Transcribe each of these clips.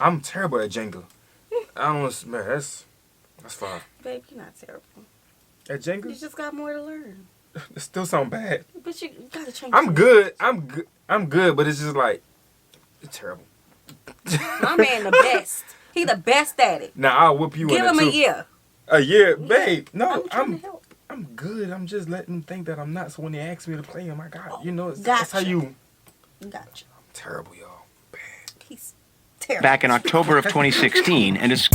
I'm terrible at Jenga. I don't know, man. That's fine. Babe, you're not terrible. At Jenga? You just got more to learn. It still sound bad. But you gotta change. I'm good. I'm good, but it's just like it's terrible. My man, the best. He the best at it. Now I'll whoop you. Give in him it a too. year. A year, babe. No, Help. I'm good. I'm just letting them think that I'm not. So when they ask me to play him, I got you know. Gotcha. That's how you. Gotcha. I'm terrible, y'all. Bad. He's terrible. Back in October of 2016, and his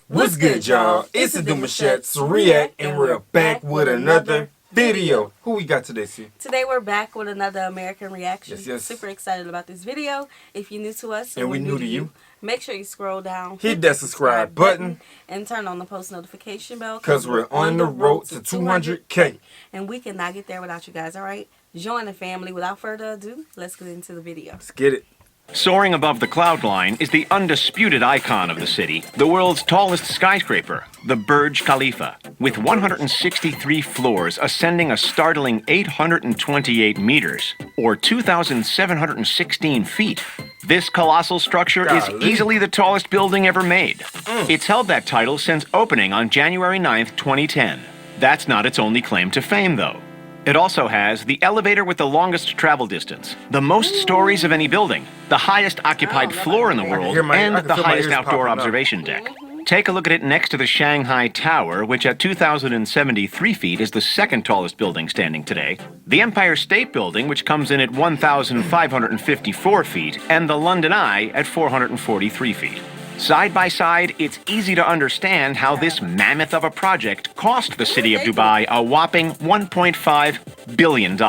What's good, y'all? It's the Demouchets REACT, and we're back with another video. Who we got today, C? Today we're back with another American reaction. Yes. Super excited about this video. If you're new to us And we're new to you, make sure you scroll down, hit that subscribe button, and turn on the post notification bell. because we're on the road to 200K. And we cannot get there without you guys, alright? Join the family. Without further ado, let's get into the video. Let's get it. soaring above the cloud line is the undisputed icon of the city, the world's tallest skyscraper, the Burj Khalifa, with 163 floors ascending a startling 828 meters, or 2,716 feet. This colossal structure is easily the tallest building ever made. It's held that title since opening on January 9th, 2010. That's not its only claim to fame, though. It also has the elevator with the longest travel distance, the most stories of any building, the highest occupied floor in the world, and the highest outdoor observation deck. Take a look at it next to the Shanghai Tower, which at 2,073 feet is the second tallest building standing today, the Empire State Building, which comes in at 1,554 feet, and the London Eye at 443 feet. Side by side, it's easy to understand how this mammoth of a project cost the city of Dubai a whopping $1.5 billion.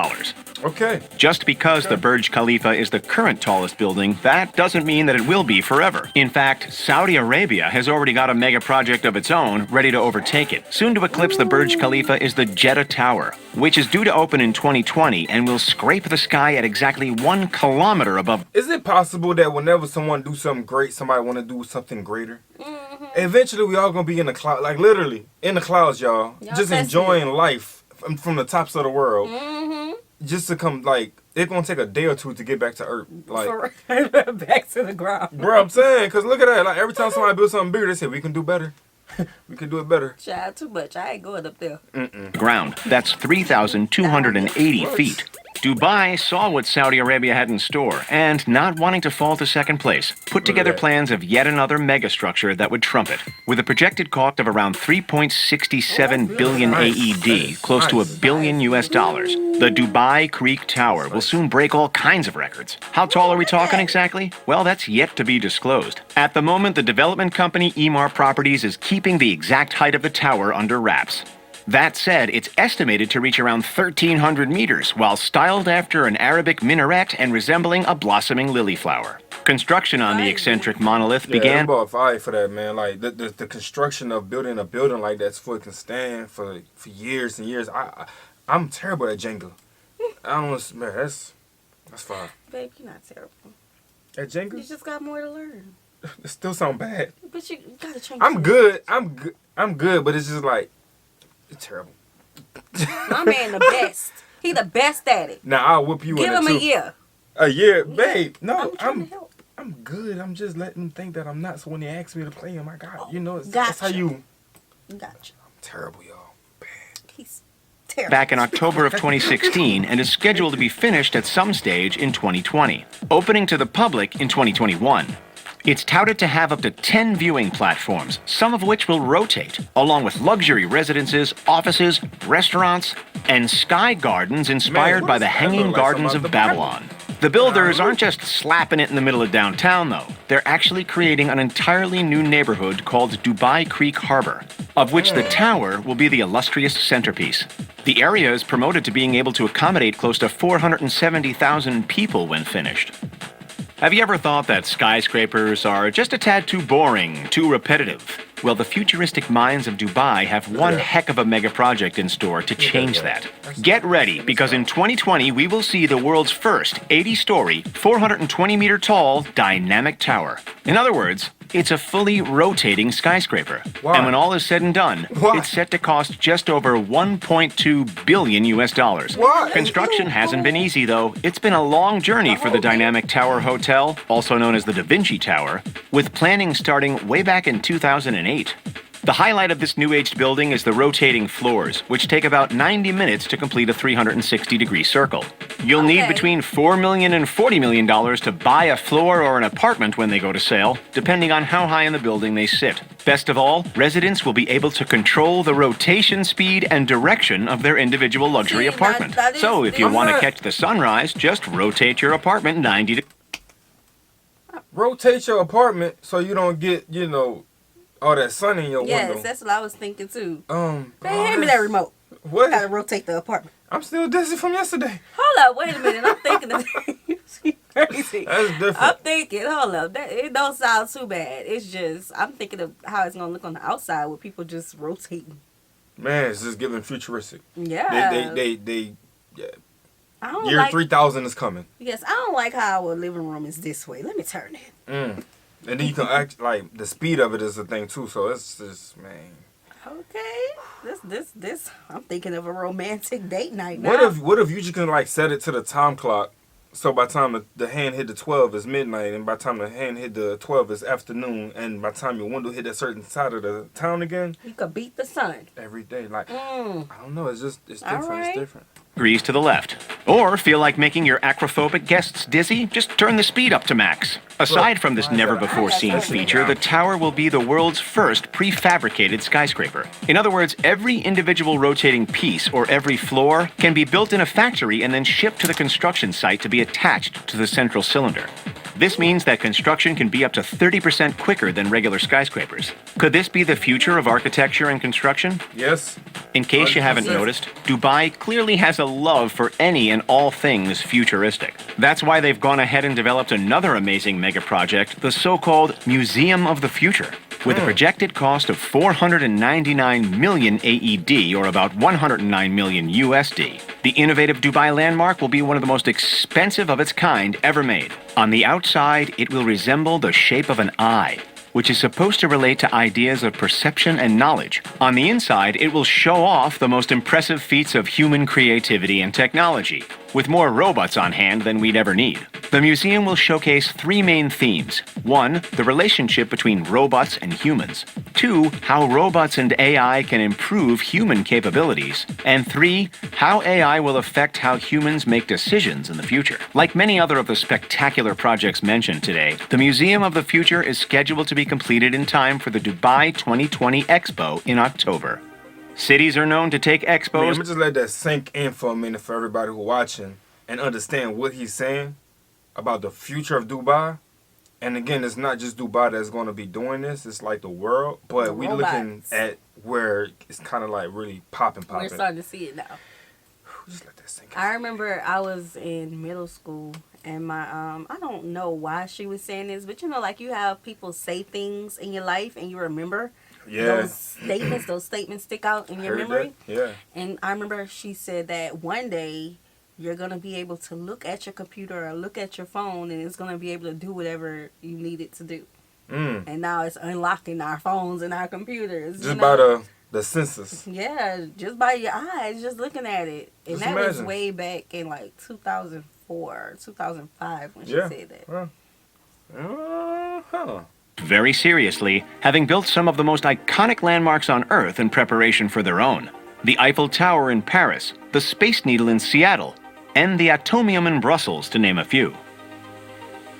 Okay. Just because the Burj Khalifa is the current tallest building, that doesn't mean that it will be forever. In fact, Saudi Arabia has already got a mega project of its own ready to overtake it. Soon to eclipse the Burj Khalifa is the Jeddah Tower, which is due to open in 2020 and will scrape the sky at exactly 1 kilometer above. Is it possible that whenever someone do something great, somebody want to do something greater? Eventually, we all gonna be in the cloud, like literally in the clouds, y'all. Just enjoying life from the tops of the world. Just to come, like, it's gonna take a day or two to get back to Earth. Like, back to the ground. Bro, I'm saying, because look at that. Like, every time somebody builds something bigger, they say, we can do better. We can do it better. Child, too much. I ain't going up there. Ground. That's 3,280 feet. Dubai saw what Saudi Arabia had in store and, not wanting to fall to second place, put together plans of yet another megastructure that would trump it. With a projected cost of around 3.67 billion AED, close to $1 billion US, the Dubai Creek Tower will soon break all kinds of records. How tall are we talking exactly? Well, that's yet to be disclosed. At the moment, the development company Emaar Properties is keeping the exact height of the tower under wraps. That said, it's estimated to reach around 1,300 meters, while styled after an Arabic minaret and resembling a blossoming lily flower. Construction on the eccentric monolith began. Yeah, fight for that, man. Like the construction of building a building like that so it can stand for years and years. I'm terrible at Jenga. I don't know, man. That's fine. Babe, you're not terrible. At Jenga? You just got more to learn. It still sound bad. But you gotta change. I'm good. I'm good, but it's just like it's terrible. My man, the best. He the best at it. Now I'll whoop you in it too. Give him a year. A year, babe. No, I'm good. I'm just letting them think that I'm not. So when they ask me to play him, I got you know. Gotcha. That's how you. Gotcha. I'm terrible, y'all. Bad. He's terrible. Back in October of 2016 and is scheduled to be finished at some stage in 2020, opening to the public in 2021. It's touted to have up to 10 viewing platforms, some of which will rotate, along with luxury residences, offices, restaurants, and sky gardens inspired by the Hanging Gardens of Babylon. The builders aren't just slapping it in the middle of downtown, though. They're actually creating an entirely new neighborhood called Dubai Creek Harbor, of which the tower will be the illustrious centerpiece. The area is promoted to being able to accommodate close to 470,000 people when finished. Have you ever thought that skyscrapers are just a tad too boring, too repetitive? Well, the futuristic minds of Dubai have one heck of a mega project in store to change that. Get ready, because in 2020 we will see the world's first 80-story, 420-meter tall dynamic tower. In other words, it's a fully rotating skyscraper. Wow. And when all is said and done, it's set to cost just over 1.2 billion US dollars. What? Construction hasn't been easy, though. It's been a long journey for the Dynamic Tower Hotel, also known as the Da Vinci Tower, with planning starting way back in 2008. The highlight of this new-aged building is the rotating floors, which take about 90 minutes to complete a 360-degree circle. You'll need between $4 million and $40 million to buy a floor or an apartment when they go to sale, depending on how high in the building they sit. Best of all, residents will be able to control the rotation speed and direction of their individual luxury apartment. So if you want to catch the sunrise, just rotate your apartment 90 degrees. Rotate your apartment so you don't get, you know, all that sun in your window. Yes, that's what I was thinking too. Man, hand me that remote. What? Gotta rotate the apartment. I'm still dizzy from yesterday. Hold up, wait a minute. I'm thinking of crazy. That's different. I'm thinking, hold up, it don't sound too bad. It's just, I'm thinking of how it's gonna look on the outside with people just rotating. Man, it's just giving futuristic. Yeah. They I don't year like, 3000 is coming. Yes, I don't like how our living room is this way. Let me turn it. And then you can act like the speed of it is a thing too. So it's just, man. Okay, this. I'm thinking of a romantic date night now. What if you just can like set it to the time clock, so by the time the hand hit the 12 is midnight, and by the time the hand hit the 12 is afternoon, and by the time your window hit a certain side of the town again, You could beat the sun. every day. Like I don't know, it's different. right. It's different. Degrees to the left. Or feel like making your acrophobic guests dizzy? Just turn the speed up to max. Aside from this never-before-seen feature, the tower will be the world's first prefabricated skyscraper. In other words, every individual rotating piece or every floor can be built in a factory and then shipped to the construction site to be attached to the central cylinder. This means that construction can be up to 30% quicker than regular skyscrapers. Could this be the future of architecture and construction? Yes. In case you haven't 100%. noticed, Dubai clearly has a love for any and all things futuristic. That's why they've gone ahead and developed another amazing mega project, the so-called Museum of the Future. With a projected cost of 499 million AED, or about 109 million USD. The innovative Dubai landmark will be one of the most expensive of its kind ever made. On the outside, it will resemble the shape of an eye, which is supposed to relate to ideas of perception and knowledge. On the inside, it will show off the most impressive feats of human creativity and technology, with more robots on hand than we'd ever need. The museum will showcase three main themes. 1, the relationship between robots and humans. 2, how robots and AI can improve human capabilities. And 3, how AI will affect how humans make decisions in the future. Like many other of the spectacular projects mentioned today, the Museum of the Future is scheduled to be completed in time for the Dubai 2020 Expo in October. Cities are known to take Man, expos. let me just let that sink in for a minute for everybody who's watching and understand what he's saying about the future of Dubai. And again, it's not just Dubai that's going to be doing this. It's like the world. But The we're looking at where it's kind of like really popping. We're starting to see it now. Just let that sink in. I remember I was in middle school and my I don't know why she was saying this, but you know, like you have people say things in your life and you remember those statements stick out in your memory. That? Yeah. And I remember she said that one day you're going to be able to look at your computer or look at your phone and it's going to be able to do whatever you need it to do. And now it's unlocking our phones and our computers. Just by the senses. Yeah, just by your eyes, just looking at it. And Just that was imagine. way back in like 2004, 2005 when she said that. Very seriously, having built some of the most iconic landmarks on Earth in preparation for their own. The Eiffel Tower in Paris, the Space Needle in Seattle, and the Atomium in Brussels, to name a few.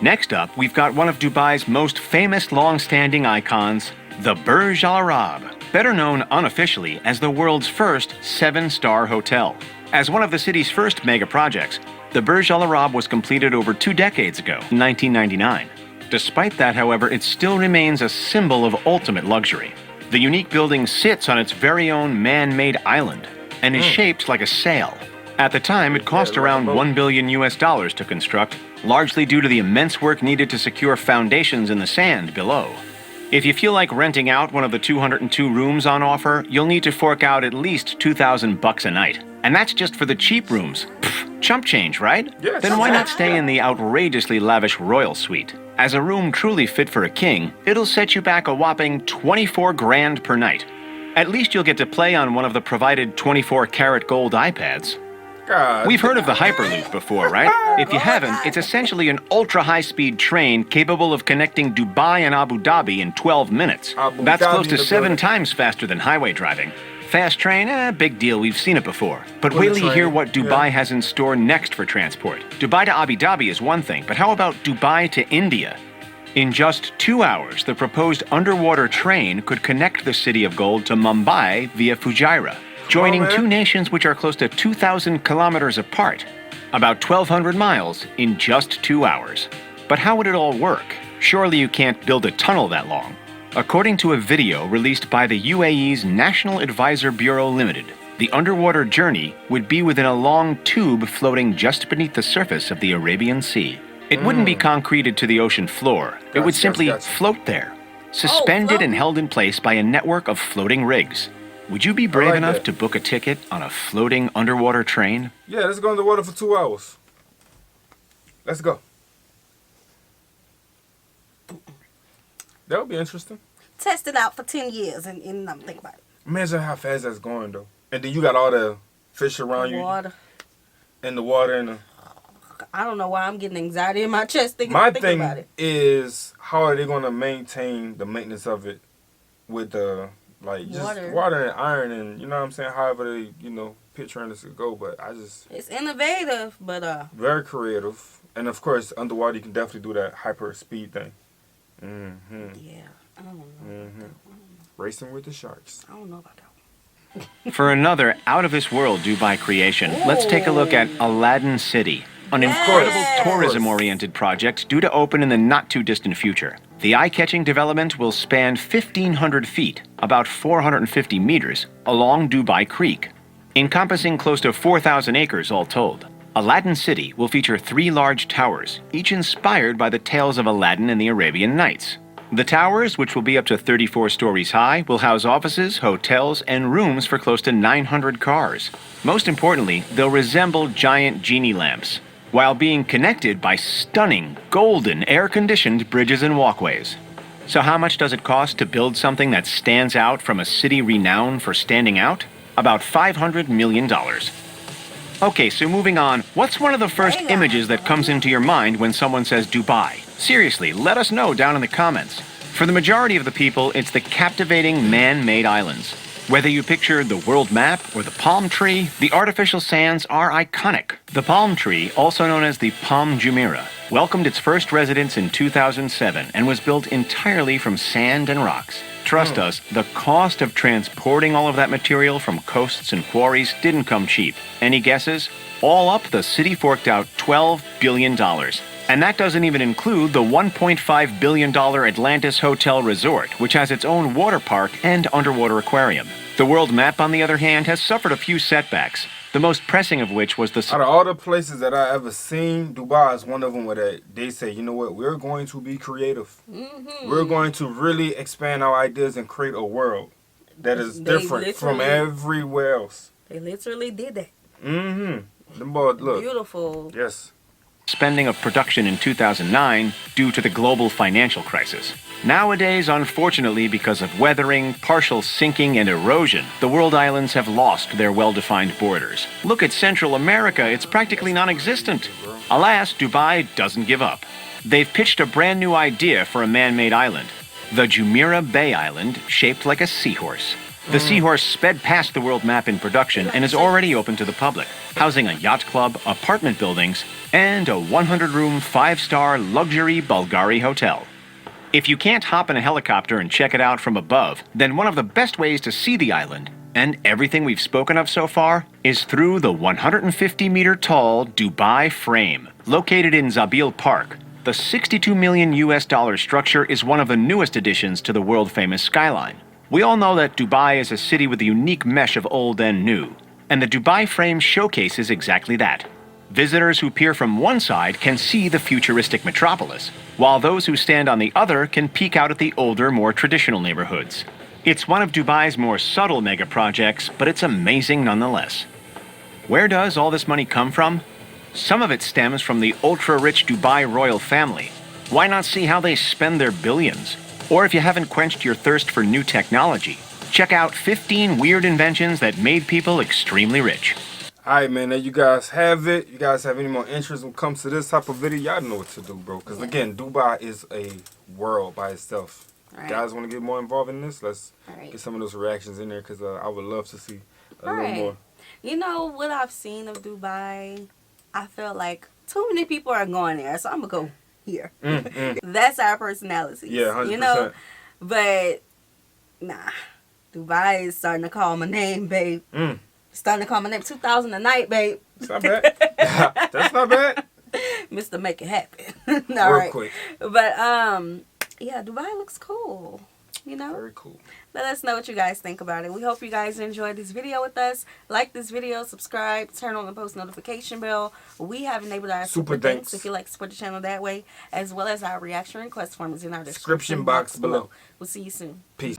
Next up, we've got one of Dubai's most famous long-standing icons, the Burj Al Arab, better known unofficially as the world's first 7-star hotel. As one of the city's first mega projects, the Burj Al Arab was completed over 2 decades ago, in 1999. Despite that, however, it still remains a symbol of ultimate luxury. The unique building sits on its very own man-made island and is shaped like a sail. At the time, it cost around $1 billion to construct, largely due to the immense work needed to secure foundations in the sand below. If you feel like renting out one of the 202 rooms on offer, you'll need to fork out at least $2,000 a night. And that's just for the cheap rooms. Pfft, chump change, right? Yes. Then why not stay in the outrageously lavish royal suite? As a room truly fit for a king, it'll set you back a whopping 24 grand per night. At least you'll get to play on one of the provided 24-karat gold iPads. God. We've heard of the Hyperloop before, right? If you haven't, it's essentially an ultra-high-speed train capable of connecting Dubai and Abu Dhabi in 12 minutes. That's close to 7 times faster than highway driving. Fast train, big deal, we've seen it before. But wait till you hear what Dubai has in store next for transport. Dubai to Abu Dhabi is one thing, but how about Dubai to India? In just 2 hours, the proposed underwater train could connect the City of Gold to Mumbai via Fujairah, joining two nations which are close to 2,000 kilometers apart, about 1,200 miles in just 2 hours. But how would it all work? Surely you can't build a tunnel that long. According to a video released by the UAE's National Advisor Bureau Limited, the underwater journey would be within a long tube floating just beneath the surface of the Arabian Sea. It wouldn't be concreted to the ocean floor. It would simply float there, suspended and held in place by a network of floating rigs. Would you be brave enough to book a ticket on a floating underwater train? Yeah, let's go in the water for 2 hours. Let's go. That would be interesting. Test it out for 10 years and I'm thinking about it. Imagine how fast that's going, though. And then you got all the fish around you. Water. And the water and the... I don't know why I'm getting anxiety in my chest thinking My about it. thing is, how are they going to maintain the maintenance of it with the, like, just water and iron and, you know what I'm saying, however they, you know, picturing this to go, but I just... It's innovative, but... Very creative. And, of course, underwater you can definitely do that hyper speed thing. Mm-hmm. Yeah, I don't know. Mm-hmm. Racing with the sharks. I don't know about that. For another out-of-this-world Dubai creation, let's take a look at Aladdin City, an incredible tourism-oriented project due to open in the not-too-distant future. The eye-catching development will span 1,500 feet, about 450 meters, along Dubai Creek, encompassing close to 4,000 acres all told. Aladdin City will feature 3 large towers, each inspired by the tales of Aladdin and the Arabian Nights. The towers, which will be up to 34 stories high, will house offices, hotels, and rooms for close to 900 cars. Most importantly, they'll resemble giant genie lamps, while being connected by stunning, golden, air-conditioned bridges and walkways. So how much does it cost to build something that stands out from a city renowned for standing out? About $500 million. Okay, so moving on, what's one of the first images that comes into your mind when someone says Dubai? Seriously, let us know down in the comments. For the majority of the people, it's the captivating man-made islands. Whether you picture the world map or the palm tree, the artificial sands are iconic. The palm tree, also known as the Palm Jumeirah, welcomed its first residents in 2007 and was built entirely from sand and rocks. Trust us, the cost of transporting all of that material from coasts and quarries didn't come cheap. Any guesses? All up, the city forked out $12 billion. And that doesn't even include the $1.5 billion Atlantis Hotel Resort, which has its own water park and underwater aquarium. The world map, on the other hand, has suffered a few setbacks, the most pressing of which was the... Out of all the places that I ever seen, Dubai is one of them where they say, you know what, we're going to be creative. Mm-hmm. We're going to really expand our ideas and create a world that is different from everywhere else. They literally did that. Mm-hmm. Them boys, look. Beautiful. Yes. Spending of production in 2009 due to the global financial crisis. Nowadays, unfortunately, because of weathering, partial sinking, and erosion, the world islands have lost their well-defined borders. Look at Central America, it's practically non-existent. Alas, Dubai doesn't give up. They've pitched a brand new idea for a man-made island, the Jumeirah Bay Island, shaped like a seahorse. The seahorse sped past the world map in production and is already open to the public, housing a yacht club, apartment buildings, and a 100-room, 5-star luxury Bulgari hotel. If you can't hop in a helicopter and check it out from above, then one of the best ways to see the island, and everything we've spoken of so far, is through the 150-meter-tall Dubai Frame. Located in Zabil Park, the $62 million structure is one of the newest additions to the world-famous skyline. We all know that Dubai is a city with a unique mesh of old and new, and the Dubai Frame showcases exactly that. Visitors who peer from one side can see the futuristic metropolis, while those who stand on the other can peek out at the older, more traditional neighborhoods. It's one of Dubai's more subtle mega projects, but it's amazing nonetheless. Where does all this money come from? Some of it stems from the ultra-rich Dubai royal family. Why not see how they spend their billions? Or if you haven't quenched your thirst for new technology, check out 15 weird inventions that made people extremely rich. Alright, man, there you guys have it. You guys have any more interest when it comes to this type of video, y'all know what to do, bro. Because, again, Dubai is a world by itself. Right. Guys want to get more involved in this? Let's get some of those reactions in there because I would love to see a little more. You know, what I've seen of Dubai, I feel like too many people are going there, so I'm going to go here. That's our personality. Yeah, 100%. You know? But, nah. Dubai is starting to call my name, babe. Starting to call my name. 2,000 a night, babe. It's not bad. That's not bad. Mr. Make It Happen. Real quick. But, yeah, Dubai looks cool. You know? Very cool. Let us know what you guys think about it. We hope you guys enjoyed this video with us. Like this video, subscribe, turn on the post notification bell. We have enabled our super thanks if you like to support the channel that way, as well as our reaction request form is in our description box below. We'll see you soon. Peace.